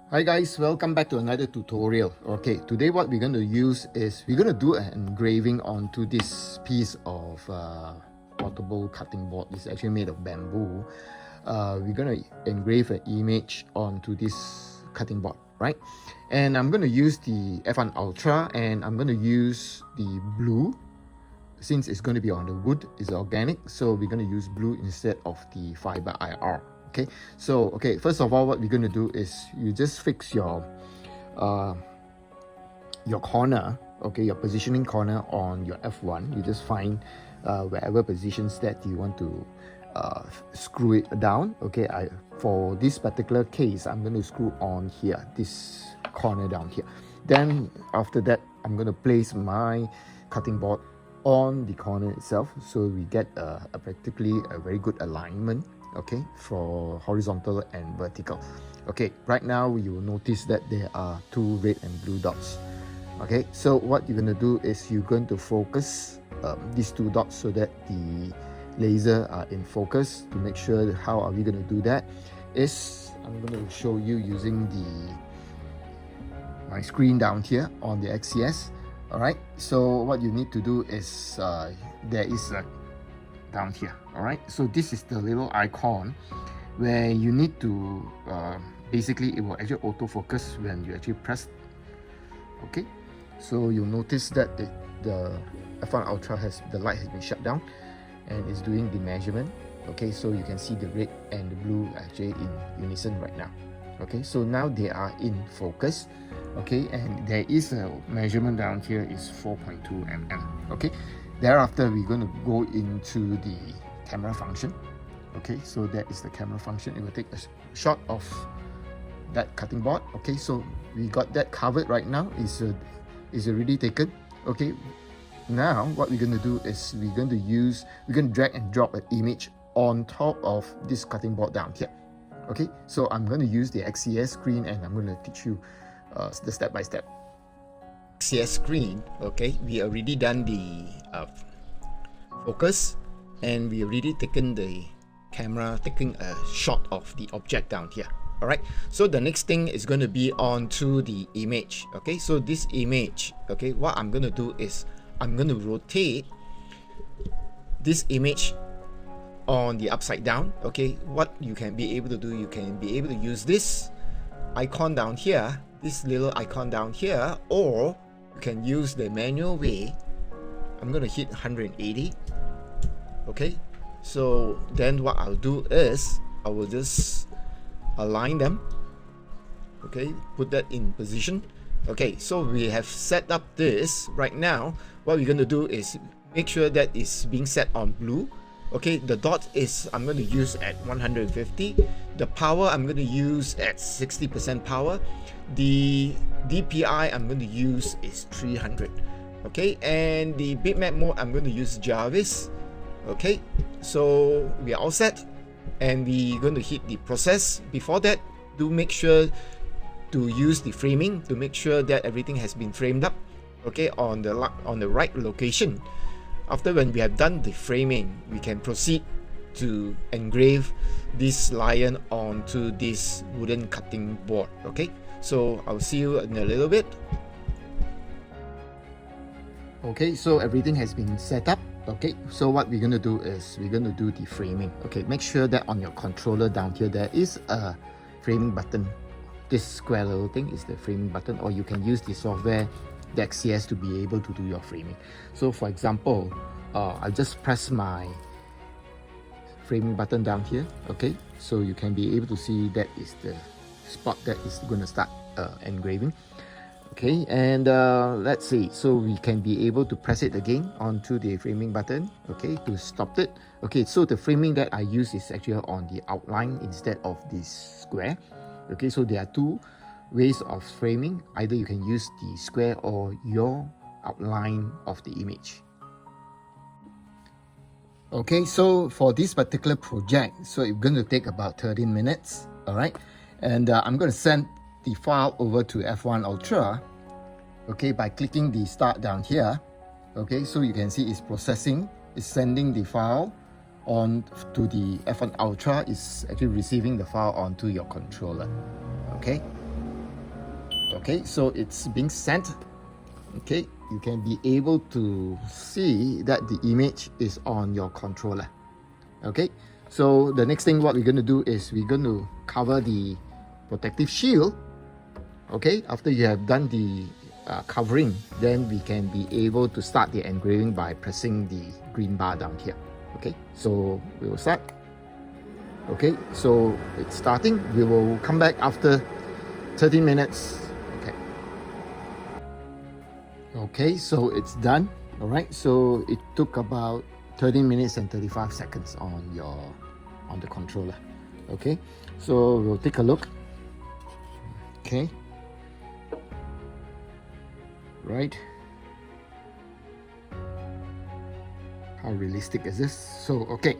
Hi guys, welcome back to another tutorial. Okay, today what we're going to use is we're going to do an engraving onto this piece of portable cutting board. It's actually made of bamboo. We're going to engrave an image onto this cutting board, right? And I'm going to use the F1 Ultra and I'm going to use the blue. Since it's going to be on the wood, it's organic, so we're going to use blue instead of the fiber IR. Okay, so first of all, what we're going to do is you just fix your corner, okay, your positioning corner on your F1. You just find wherever positions that you want to screw it down. Okay, for this particular case, I'm going to screw on here, this corner down here. Then after that, I'm going to place my cutting board on the corner itself, so we get practically a very good alignment, okay, for horizontal and vertical. Okay, right now you will notice that there are two red and blue dots. Okay, so what you're going to do is you're going to focus these two dots so that the laser are in focus. To make sure, how are we going to do that is I'm going to show you using my screen down here on the XCS. Alright, so what you need to do is there is down here. Alright, so this is the little icon where you need to basically it will actually autofocus when you actually press. Okay, so you'll notice that the F1 Ultra the light has been shut down and it's doing the measurement. Okay, so you can see the red and the blue actually in unison right now. Okay, so now they are in focus. Okay, and there is a measurement down here is 4.2 mm. Okay, thereafter we're going to go into the camera function. Okay, so that is the camera function. It will take a shot of that cutting board. Okay, so we got that covered right now. Is already taken. Okay, now what we're going to do is we're going to drag and drop an image on top of this cutting board down here. Okay, so I'm going to use the XCS screen and I'm going to teach you the step-by-step. XCS screen, okay, we already done the focus and we already taken the camera, taking a shot of the object down here. Alright, so the next thing is going to be onto the image. Okay, so this image, okay, what I'm going to do is I'm going to rotate this image on the upside down. Okay, what you can be able to do, you can be able to use this icon down here, this little icon down here, or you can use the manual way. I'm going to hit 180. Okay, so then what I'll do is I will just align them. Okay, put that in position. Okay, so we have set up this. Right now what we're going to do is make sure that it's being set on blue. Okay, the dot is I'm going to use at 150. The power I'm going to use at 60% power. The DPI I'm going to use is 300. Okay, and the bitmap mode I'm going to use Jarvis. Okay, so we are all set and we're going to hit the process. Before that, do make sure to use the framing to make sure that everything has been framed up, okay, on the right location. After when we have done the framing, we can proceed to engrave this lion onto this wooden cutting board. Okay, so I'll see you in a little bit. Okay, so everything has been set up. Okay, so what we're going to do is we're going to do the framing. Okay, make sure that on your controller down here there is a framing button. This square little thing is the framing button, or you can use the software, the XCS, to be able to do your framing. So for example, I'll just press my framing button down here. Okay, so you can be able to see that is the spot that is going to start engraving. Okay, and let's see, so we can be able to press it again onto the framing button, okay, to stop it. Okay, so the framing that I use is actually on the outline instead of this square. Okay, so there are two ways of framing. Either you can use the square or your outline of the image. Okay, so for this particular project, so it's going to take about 13 minutes. All right, and I'm going to send the file over to F1 Ultra, okay, by clicking the start down here. Okay, so you can see it's processing, it's sending the file on to the F1 Ultra, is actually receiving the file onto your controller. Okay, Okay, so it's being sent. Okay, you can be able to see that the image is on your controller. Okay, so the next thing what we're going to do is we're going to cover the protective shield. Okay, after you have done the covering, then we can be able to start the engraving by pressing the green bar down here. Okay, so we will start. Okay, so it's starting. We will come back after 30 minutes. Okay, so it's done. All right, so it took about 30 minutes and 35 seconds on the controller. Okay, so we'll take a look. Okay, right, how realistic is this? So okay,